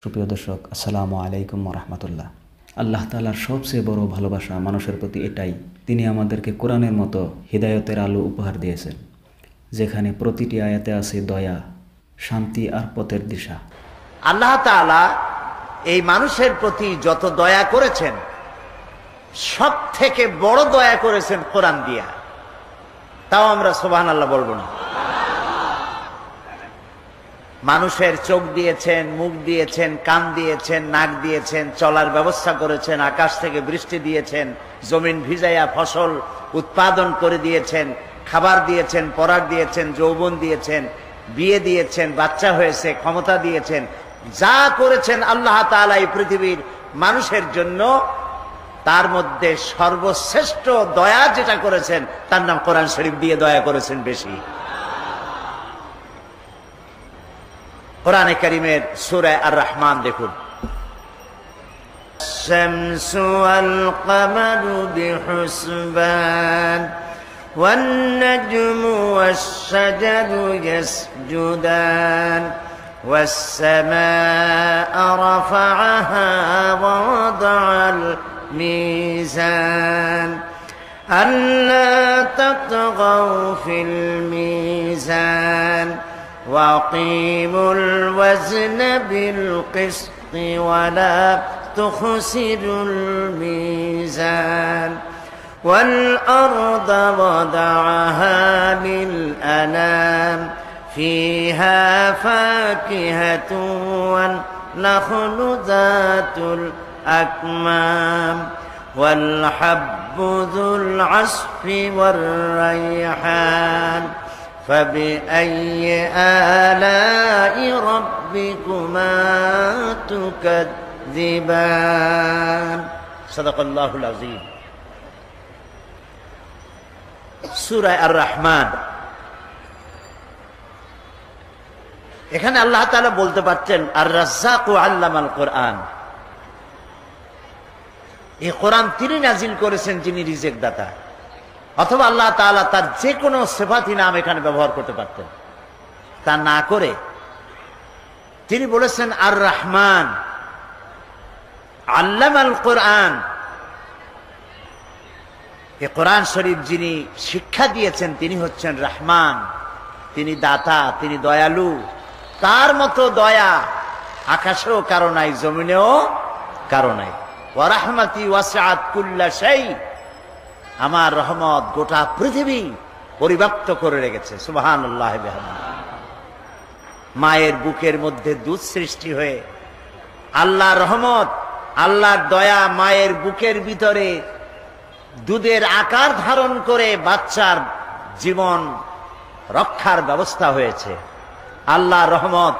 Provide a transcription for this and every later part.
সুপ্রিয় দর্শক, আসসালামু আলাইকুম রহমতুল্লাহ। আল্লাহ তাআলার সবচেয়ে বড় ভালোবাসা মানুষের প্রতি এটাই, তিনি আমাদেরকে কোরআনের মতো হিদায়তের আলো উপহার দিয়েছেন, যেখানে প্রতিটি আয়াতে আছে দয়া, শান্তি আর পথের দিশা। আল্লাহ তাআলা এই মানুষের প্রতি যত দয়া করেছেন, সব থেকে বড় দয়া করেছেন কোরআন দিয়া। তাও আমরা সুবহানাল্লাহ বলবো না। মানুষের চোখ দিয়েছেন, মুখ দিয়েছেন, কান দিয়েছেন, নাক দিয়েছেন, চলার ব্যবস্থা করেছেন, আকাশ থেকে বৃষ্টি দিয়েছেন, জমিন ভিজাইয়া ফসল উৎপাদন করে দিয়েছেন, খাবার দিয়েছেন, পরাগ দিয়েছেন, যৌবন দিয়েছেন, বিয়ে দিয়েছেন, বাচ্চা হয়েছে, ক্ষমতা দিয়েছেন। যা করেছেন আল্লাহ তাআলা এই পৃথিবীর মানুষের জন্য, তার মধ্যে সর্বশ্রেষ্ঠ দয়া যেটা করেছেন তার নাম কোরআন শরীফ দিয়ে দয়া করেছেন বেশি। কোরআনে কারীমের সূরা আর রহমান দেখুন, শামসু ওয়াল কমারু বিহুসবান ওয়ান নাজমু ওয়াশ শাজারু ইয়াসজুদান ওয়াস সামাআ রাফা'আহা ওয়া ওয়াদা'আল মিজান আল্লা তাতগাউ ফিল মিজান وَأَقِيمُوا الْوَزْنَ بِالْقِسْطِ وَلَا تُخْسِرُوا الْمِيزَانَ وَالْأَرْضَ وَضَعَهَا لِلْأَنَامِ فِيهَا فَاكِهَةٌ وَالنَّخْلُ ذَاتُ الْأَكْمَامِ وَالْحَبُّ ذُو الْعَصْفِ وَالرَّيْحَانُ فبأي آلاء ربكما تكذبان صدق الله العظيم। সূরা আর রহমান, এখানে আল্লাহ তাআলা বলতে পারতেন আর রাজ্জাকু আল্লামাল কোরআন, এই কোরআন তিনি নাজিল করেছেন, যিনি রিজিক দাতা। অথবা আল্লাহ তাআলা তার যে কোনো সিফাতি নাম এখানে ব্যবহার করতে পারতেন, তা না করে তিনি বলেছেন আর রহমান আল্লামাল কোরআন। এই কোরআন শরীফ যিনি শিক্ষা দিয়েছেন তিনি হচ্ছেন রহমান, তিনি দাতা, তিনি দয়ালু। তার মতো দয়া আকাশেও কারো নাই, জমিনেও কারো নাই। ওয়া রাহমাতি ওয়াসআত কুল্লা শাই, আমার রহমত গোটা পৃথিবী পরিব্যাপ্ত করে রেখেছে। সুবহানাল্লাহ বিহামদিহি। মায়ের বুকের মধ্যে দুধ সৃষ্টি হয়ে আল্লাহর রহমত, আল্লাহর দয়া মায়ের বুকের ভিতরে দুধের আকার ধারণ করে বাচ্চার জীবন রক্ষার ব্যবস্থা হয়েছে। আল্লাহর রহমত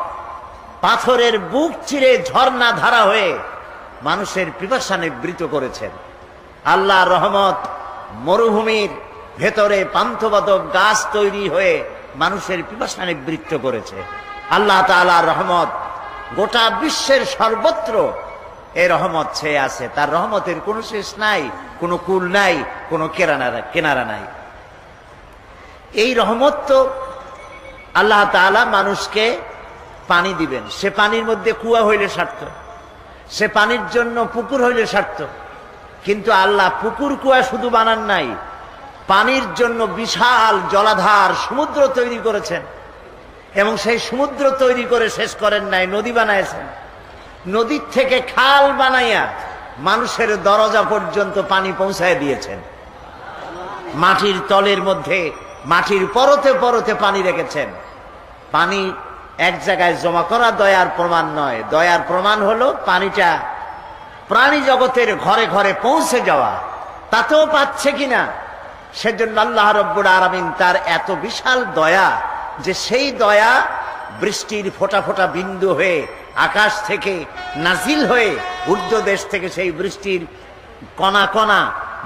পাথরের বুক চিরে ঝর্ণা ধারা হয়ে মানুষের পিপাসা নিবৃত করেছেন। আল্লাহর রহমত মরুভূমির ভেতরে পান্থবাদক গাছ তৈরি হয়ে মানুষের পিপাসা নিবৃত্ত করেছে। আল্লাহ তাআলার রহমত গোটা বিশ্বের সর্বত্র এই রহমত ছেয়ে আছে। তার রহমতের কোনো শেষ নাই, কোনো কুল নাই, কোনো কেনারা নাই। এই রহমত তো আল্লাহ তাআলা মানুষকে পানি দিবেন, সে পানির মধ্যে কুয়া হইলে সার্থ, সে পানির জন্য পুকুর হইলে সার্থ। কিন্তু আল্লাহ পুকুর কুয়া শুধু বানান নাই, পানির জন্য বিশাল জলাধার সমুদ্র তৈরি করেছেন। এবং সেই সমুদ্র তৈরি করে শেষ করেন নাই, নদী বানাইছেন। নদীর থেকে খাল বানাইয়া মানুষের দরজা পর্যন্ত পানি পৌঁছায় দিয়েছেন। মাটির তলের মধ্যে, মাটির পরতে পরতে পানি রেখেছেন। পানি এক জায়গায় জমা করা দয়ার প্রমাণ নয়, দয়ার প্রমাণ হলো পানিটা প্রাণী জগতের ঘরে ঘরে পৌঁছে যাওয়া। তাতেও পাচ্ছে কিনা, সেজন্য আল্লাহ রব্বুল আলামিন তার এত বিশাল দয়া যে সেই দয়া বৃষ্টির ফোঁটা ফোঁটা বিন্দু হয়ে আকাশ থেকে নাজিল হয়ে ঊর্ধ্ব দেশ থেকে সেই বৃষ্টির কণা কণা,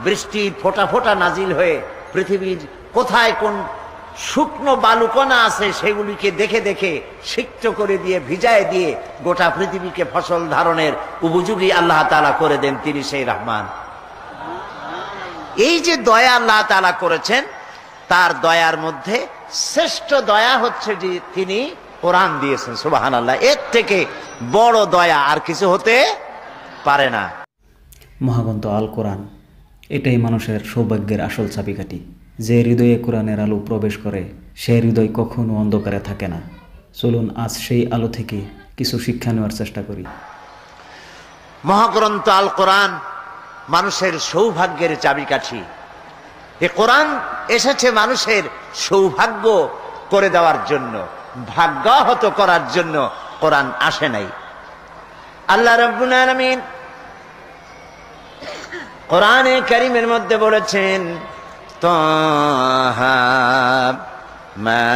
বৃষ্টির ফোঁটা ফোঁটা নাজিল হয়ে পৃথিবীর কোথায় কোন শুকনো বালুকণা আছে সেগুলিকে দেখে দেখে সিক্ত করে দিয়ে, ভিজায় দিয়ে গোটা পৃথিবীকে ফসল ধারণের উপযোগী আল্লাহ তাআলা করে দেন। তিনি সেই রহমান। এই যে দয়া আল্লাহ তাআলা করেছেন, তার দয়ার মধ্যে শ্রেষ্ঠ দয়া হচ্ছে যে তিনি কোরআন দিয়েছেন। সুবহানাল্লাহ, এর থেকে বড় দয়া আর কিছু হতে পারে না। মহাগ্রন্থ আল কোরআন এটাই মানুষের সৌভাগ্যের আসল চাবিকাঠি। যে হৃদয়ে কোরআনের আলো প্রবেশ করে সেই হৃদয় কখনো অন্ধকারে থাকে না। চলুন আজ সেই আলো থেকে কিছু শিক্ষা নেওয়ার চেষ্টা করি। মহাগ্রন্থ আল কোরআন মানুষের সৌভাগ্যের চাবিকাঠি। এ কোরআন এসেছে মানুষের সৌভাগ্য করে দেওয়ার জন্য, ভাগ্যাহত করার জন্য কোরআন আসে নাই। আল্লাহ রাব্বুল আলামিন কোরআনে কারীমের মধ্যে বলেছেন, তাহা মা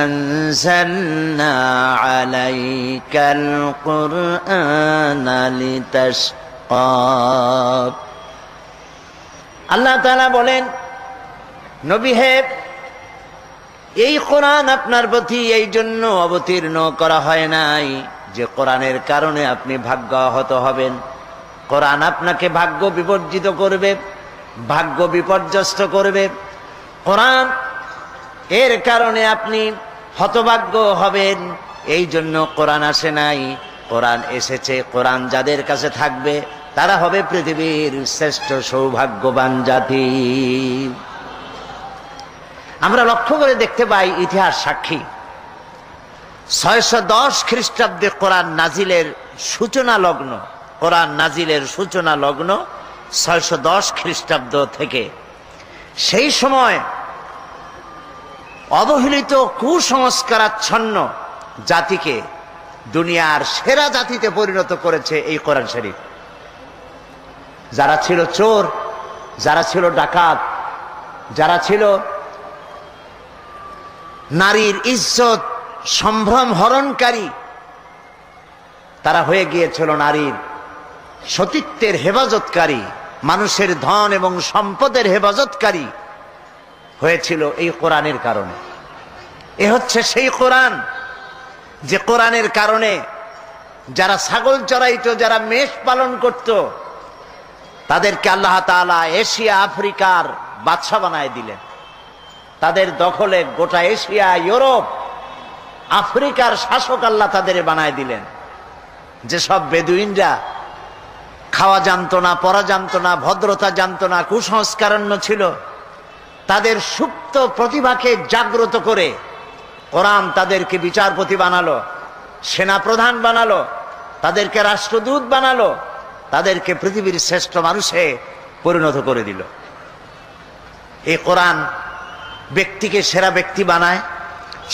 আনজালনা আলাইকাল কুরআনা লিতাশকা। আল্লাহ তাআলা বলেন, নবী হে, এই কোরআন আপনার প্রতি এই জন্য অবতীর্ণ করা হয় নাই যে কোরআনের কারণে আপনি ভাগ্যাহত হবেন। কোরআন আপনাকে ভাগ্য বিপর্জিত করবে, ভাগ্য বিপর্যস্ত করবে। কোরআন এর কারণে আপনি হতভাগ্য হবেন, এই জন্য কোরআন আসে নাই। কোরআন এসেছে, কোরআন যাদের কাছে থাকবে তারা হবে পৃথিবীর শ্রেষ্ঠ সৌভাগ্যবান জাতি। আমরা লক্ষ্য করে দেখতে পাই, ইতিহাস সাক্ষী, 610 খ্রিস্টাব্দে কোরআন নাজিলের সূচনা লগ্ন, কোরআন নাজিলের সূচনা লগ্ন 610 খ্রিস্টাব্দ থেকে। সেই সময় অবহেলিত কুসংস্কারাচ্ছন্ন জাতিকে দুনিয়ার সেরা জাতিতে পরিণত করেছে এই কোরআন শরীফ। যারা ছিল চোর, যারা ছিল ডাকাত, যারা ছিল নারীর ইজ্জত সম্ভ্রম হরণকারী, তারা হয়ে গিয়েছিল নারীর সতীত্বের হেফাজতকারী, মানুষের ধন এবং সম্পদের হেফাজতকারী হয়েছিল এই কোরআনের কারণে। এ হচ্ছে সেই কোরআন যে কোরআনের কারণে যারা ছাগল চড়াইতো, যারা মেষ পালন করত, তাদেরকে আল্লাহ তাআলা এশিয়া আফ্রিকার বাদশা বানায় দিলেন। তাদের দখলে গোটা এশিয়া, ইউরোপ, আফ্রিকার শাসক আল্লাহ তাদের বানায় দিলেন। যেসব বেদুইনরা খাওয়া জানতো না, পড়া জানতো না, ভদ্রতা জানতো না, কুসংস্কারান্য ছিল, তাদের সুপ্ত প্রতিভাকে জাগ্রত করে কোরআন তাদেরকে বিচারপতি বানালো, সেনাপ্রধান বানালো, তাদেরকে রাষ্ট্রদূত বানালো, তাদেরকে পৃথিবীর শ্রেষ্ঠ মানুষে পরিণত করে দিল। এই কোরআন ব্যক্তিকে সেরা ব্যক্তি বানায়,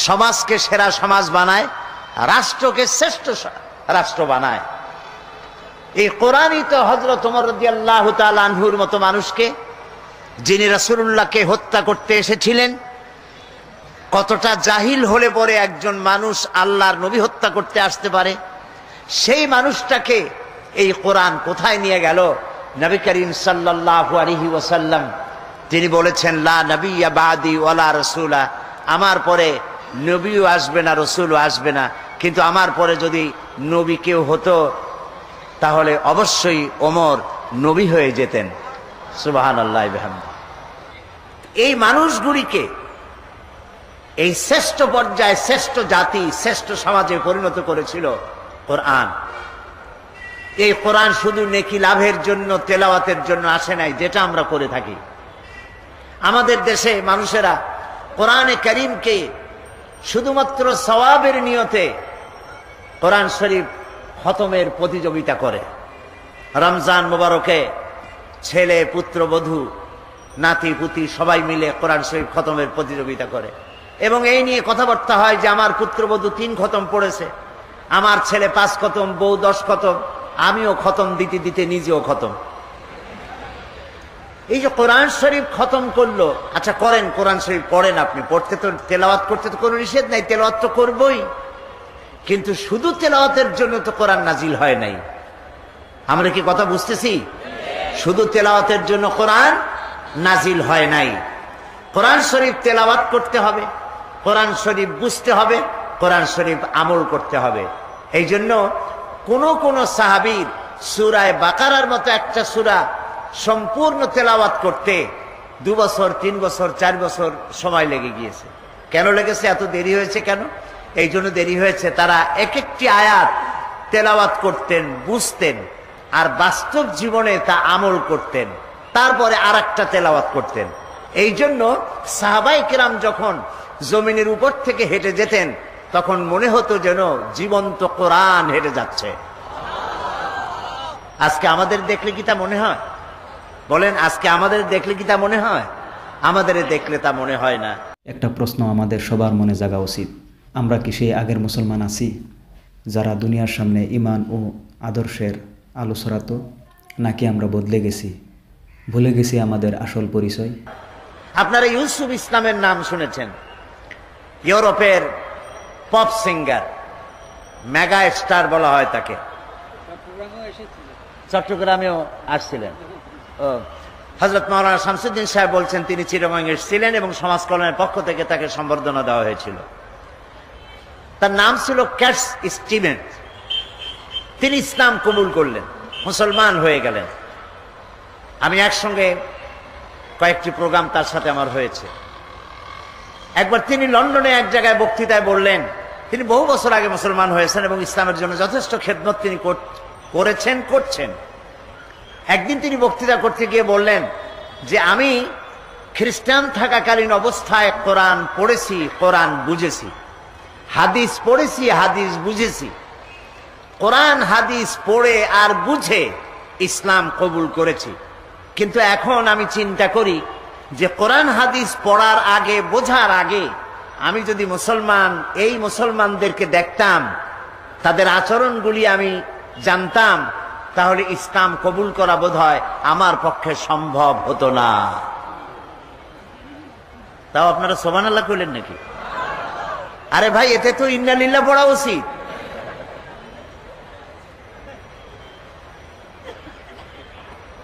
সমাজকে সেরা সমাজ বানায়, রাষ্ট্রকে শ্রেষ্ঠ রাষ্ট্র বানায়। এই কোরআনই তো হযরত ওমর রাদিয়াল্লাহু তাআলা আনহুর মতো মানুষকে, যিনি রাসূলুল্লাহকে হত্যা করতে এসেছিলেন, কতটা জাহিল হলে পরে একজন মানুষ আল্লাহর নবী হত্যা করতে আসতে পারে, সেই মানুষটাকে এই কোরআন কোথায় নিয়ে গেল? নবী করিম সাল্লাল্লাহু আলাইহি ওয়াসাল্লাম তিনি বলেছেন, লা নবিয়্যা বাদি ওয়ালা রাসূলা, আমার পরে নবীও আসবে না, রাসূলও আসবে না, কিন্তু আমার পরে যদি নবী কেউ হতো তাহলে অবশ্যই ওমর নবী হয়ে যেতেন। সুবহানাল্লাহি ওয়া বিহামদিহি। এই মানুষগুলিকে এই শ্রেষ্ঠ পর্যায়ে, শ্রেষ্ঠ জাতি, শ্রেষ্ঠ সমাজে পরিণত করেছিল কোরআন। এই কোরআন শুধু নেকি লাভের জন্য, তেলাওয়াতের জন্য আসে নাই, যেটা আমরা করে থাকি। আমাদের দেশে মানুষেরা কোরআনে কারীমকে শুধুমাত্র সওয়াবের নিয়তে কোরআন শরীফ খতমের প্রতিযোগিতা করে। রমজান মোবারকে ছেলে, পুত্রবধূ, নাতি পুতি সবাই মিলে কোরআন শরীফ খতমের প্রতিযোগিতা করে এবং এই নিয়ে কথাবার্তা হয় যে আমার পুত্রবধূ 3 খতম পড়েছে, আমার ছেলে 5 খতম, বউ 10 খতম, আমিও খতম দিতে দিতে নিজেও খতম। এই যে কোরআন শরীফ খতম করলো, আচ্ছা করেন, কোরআন শরীফ পড়েন, আপনি পড়তে তো, তেলাওয়াত করতে তো কোনো নিষেধ নাই, তেলাওয়াত তো করবই, কিন্তু শুধু তেলাওয়াতের জন্য তো কোরআন নাজিল হয় নাই। আমরা কি কথা বুঝতেছি? শুধু তেলাওয়াতের জন্য কোরআন নাজিল হয় নাই। কোরআন শরীফ তেলাওয়াত করতে হবে, কোরআন শরীফ বুঝতে হবে, কোরআন শরীফ আমল করতে হবে। এই জন্য কোন কোন সাহাবীর সূরা বাকারার মতো একটা সূরা সম্পূর্ণ তেলাওয়াত করতে 2 বছর, 3 বছর, 4 বছর সময় লেগে গিয়েছে। কেন লেগেছে? এত দেরি হয়েছে কেন? এই জন্য দেরি হয়েছে। তারা এক একটি আয়াত তেলাওয়াত করতেন, বুঝতেন, আর বাস্তব জীবনে তা আমল করতেন, তারপরে আর একটা তেলাওয়াত করতেন। এই জন্য সাহাবায়ে কেরাম যখন জমিনের উপর থেকে হেঁটে যেতেন তখন মনে হতো যেন জীবন্ত কোরআন হেঁটে যাচ্ছে। আজকে আমাদের দেখলে কি তা মনে হয়? বলেন, আজকে আমাদের দেখলে কি তা মনে হয়? আমাদের দেখলে তা মনে হয় না। একটা প্রশ্ন আমাদের সবার মনে জাগা উচিত, আমরা কি সেই আগের মুসলমান আছি যারা দুনিয়ার সামনে ঈমান ও আদর্শের আলো ছড়াতো, নাকি আমরা বদলে গেছি, ভুলে গেছি আমাদের আসল পরিচয়? আপনারা ইউসুফ ইসলামের নাম শুনেছেন, ইউরোপের পপ সিঙ্গার, মেগা স্টার বলা হয় তাকে। চট্টগ্রামেও আসছিলেন। ও, হযরত মাওলানা শামসুদ্দিন সাহেব বলছেন তিনি চিটাগং এসেছিলেন এবং সমাজ কল্যাণের পক্ষ থেকে তাকে সম্বর্ধনা দেওয়া হয়েছিল। তার নাম ছিল ক্যাট স্টিভেন্স। তিনি ইসলাম কবুল করলেন, মুসলমান হয়ে গেলেন। আমি একসঙ্গে কয়েকটি প্রোগ্রাম তার সাথে আমার হয়েছে। একবার তিনি লন্ডনে এক জায়গায় বক্তৃতায় বললেন, তিনি বহু বছর আগে মুসলমান হয়েছেন এবং ইসলামের জন্য যথেষ্ট খেদমত তিনি করেছেন, করছেন। একদিন তিনি বক্তৃতা করতে গিয়ে বললেন যে আমি খ্রিস্টান থাকাকালীন অবস্থায় কোরআন পড়েছি, কোরআন বুঝেছি, হাদিস পড়েছি, হাদিস বুঝেছি, কোরআন হাদিস পড়ে আর বুঝে ইসলাম কবুল করেছি। কিন্তু এখন আমি চিন্তা করি যে কোরআন হাদিস পড়ার আগে, বোঝার আগে আমি যদি এই মুসলমানদেরকে দেখতাম, তাদের আচরণগুলি আমি জানতাম, তাহলে ইসলাম কবুল করা বোধহয় আমার পক্ষে সম্ভব হতো না। তাও আপনারা সুবহানাল্লাহ কইলেন নাকি? আরে ভাই, এতে তো ইন্না লিল্লাহ পড়া উচিত।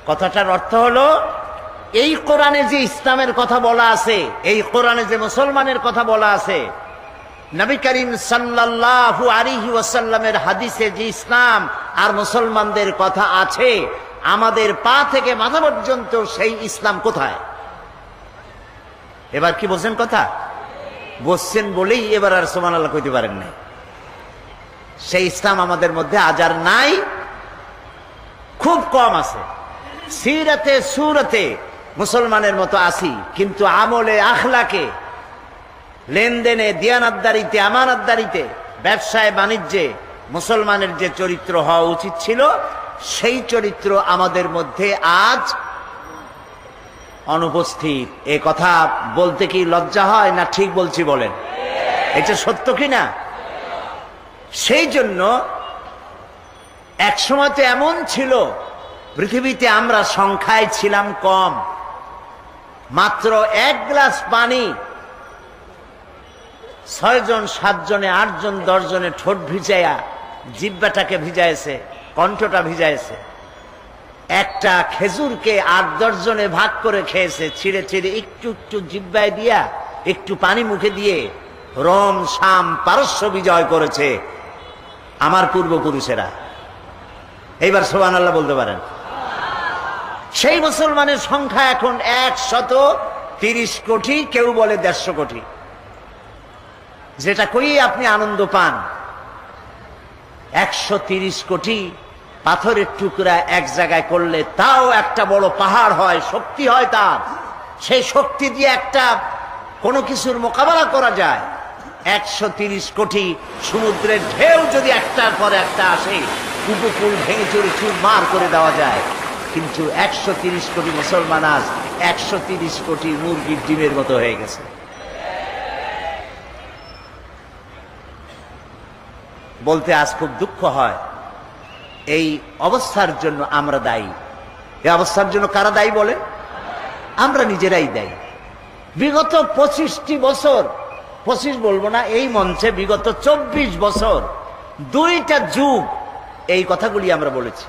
কথাটার অর্থ হলো, এই কোরআনে যে ইসলামের কথা বলা আছে, এই কোরআনে যে মুসলমানের কথা বলা আছে, নবী করিম সাল্লাল্লাহু আলাইহি ওয়াসাল্লামের হাদিসে যে ইসলাম আর মুসলমানদের কথা আছে, আমাদের পা থেকে মাথা পর্যন্ত সেই ইসলাম কোথায়? এবার কি বলছেন? কথা বলছেন বলেই এবার আর সুবহানাল্লাহ কইতে পারেন না। সেই ইসলাম আমাদের মধ্যে আজ আর নাই, খুব কম আছে। সিরাতে সুরতে মুসলমানের মতো আছি, কিন্তু আমলে, আখলাকে, লেনদেনে, দিয়ানাতদারিতে, আমানতদারিতে, ব্যবসায় বাণিজ্যে মুসলমানের যে চরিত্র হওয়া উচিত ছিল, সেই চরিত্র আমাদের মধ্যে আজ অনুপস্থিত। এ কথা বলতে কি লজ্জা হয় না ঠিক বলছি বলেন? এটা সত্য কি না? সেই জন্য এক সময় তো এমন ছিল, পৃথিবীতে আমরা সংখ্যায় ছিলাম কম, মাত্র 1 গ্লাস পানি 6 জন 7 জনে 8 জন 10 জনে ঠোঁট ভিজাইয়া, জিহ্বাটাকে ভিজাইছে, কণ্ঠটা ভিজাইছে। একটা খেজুরকে 8-10 জনে ভাগ করে খেয়েছে, ছিঁড়ে ছিঁড়ে একটু একটু জিহ্বায় দিয়া, একটু পানি মুখে দিয়ে রোম, শাম, পারস্য বিজয় করেছে আমার পূর্বপুরুষেরা। এইবার সুবহানাল্লাহ বলতে পারেন? সেই মুসলমানের সংখ্যা এখন 130 কোটি, কেউ বলে 150 কোটি। যেটা কই আপনি আনন্দ পান। 130 কোটি পাথরের টুকরা এক জায়গায় করলে তাও একটা বড় পাহাড় হয়, শক্তি হয় তার। সেই শক্তি দিয়ে একটা কোনো কিছুর মোকাবেলা করা যায়। 130 কোটি সমুদ্রের ঢেউ যদি একটার পর একটা আসে, উপকূল ভেঙে চুরে চুরমার করে দেওয়া যায়। কিন্তু 130 কোটি মুসলমান আজ 130 কোটি মুরগির ডিমের মতো হয়ে গেছে। বলতে আজ খুব দুঃখ হয়। এই অবস্থার জন্য আমরা দায়ী। এই অবস্থার জন্য কারা দায়ী বলে? আমরা নিজেরাই দায়ী। বিগত 25টি বছর, 25 বলবো না, এই মঞ্চে বিগত 24 বছর, 2টা যুগ এই কথাগুলি আমরা বলেছি।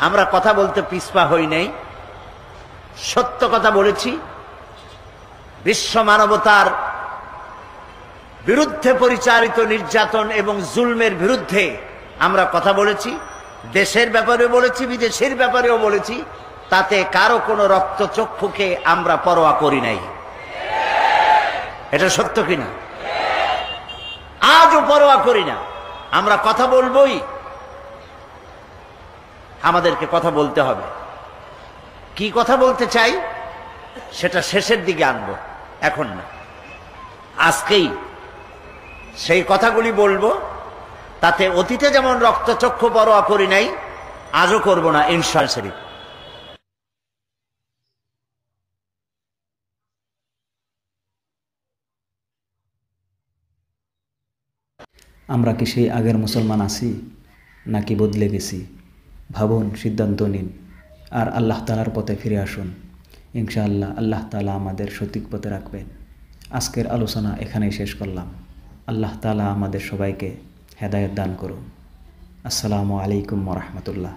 আমরা কথা বলতে পিছপা হই নাই, সত্য কথা বলেছি। বিশ্ব মানবতার বিরুদ্ধে পরিচালিত নির্যাতন এবং জুলমের বিরুদ্ধে আমরা কথা বলেছি। দেশের ব্যাপারেও বলেছি, বিদেশের ব্যাপারেও বলেছি। তাতে কারো কোনো রক্তচক্ষুকে আমরা পরোয়া করি নাই। এটা সত্য কিনা? আজও পরোয়া করি না। আমরা কথা বলবোই, আমাদেরকে কথা বলতে হবে। কি কথা বলতে চাই সেটা শেষের দিকে আনবো, এখন না। আজকেই সেই কথাগুলি বলবো। তাতে অতীতে যেমন রক্তচক্ষু পরোয়া করি নাই, আজও করব না ইনশাআল্লাহ। আমরা কি সেই আগের মুসলমান আছি নাকি বদলে গেছি? ভাবুন, সিদ্ধান্ত নিন, আর আল্লাহ তাআলার পথে ফিরে আসুন। ইনশাআল্লাহ আল্লাহ তাআলা আমাদের সঠিক পথে রাখবেন। আজকের আলোচনা এখানেই শেষ করলাম। আল্লাহ তাআলা আমাদের সবাইকে হেদায়েত দান করুন। আসসালামু আলাইকুম ওয়া রাহমাতুল্লাহ।